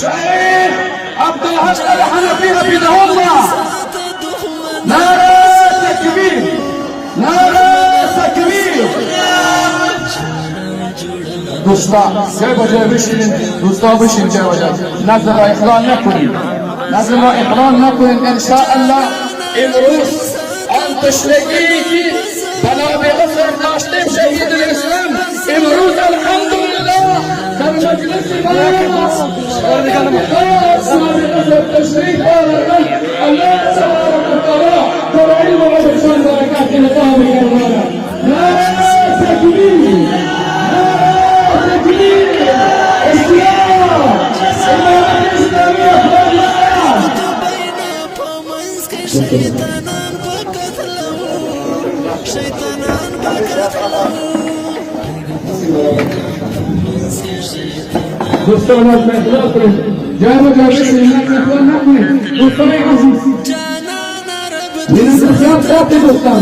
شيخ عبد الحق الحنفي حفظه الله. نعرة تكبير، نعرة تكبير. دوستا چه بجه بشینید، دوستا بشین چه بجه. نظر را اقرار نکنید، نظر را اقرار نکنید. انشاءالله امروز انتشلگی که بنا به غفر داشتیم شهید الاسلام امروز الحمدلله در مجلس تشریف آوردن. الله تبارک و تعالی در علم و بشان برکات نظام کرده. نعره تکبیر، نعره تکبیر. اسلام، امامت اسلامی احمد دوستان از مهداد کنید جامعه جامعه سینات مهداد نکنید. دوستان عزیز میرم بسیار ساعتی دوستان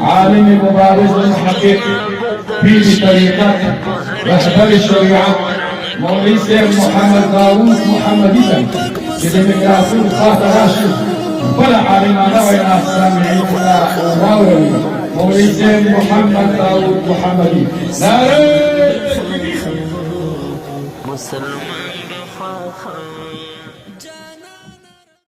عالم مبارز المحقق في طريقة رهبر الشريعة مولوي سيد محمد داوود محمد إسم كده ميكروفون خاطر راشد ولا عالم أنا وين السامعين وراوي مولوي سيد محمد داوود محمد نعرة مسلمان بخاخ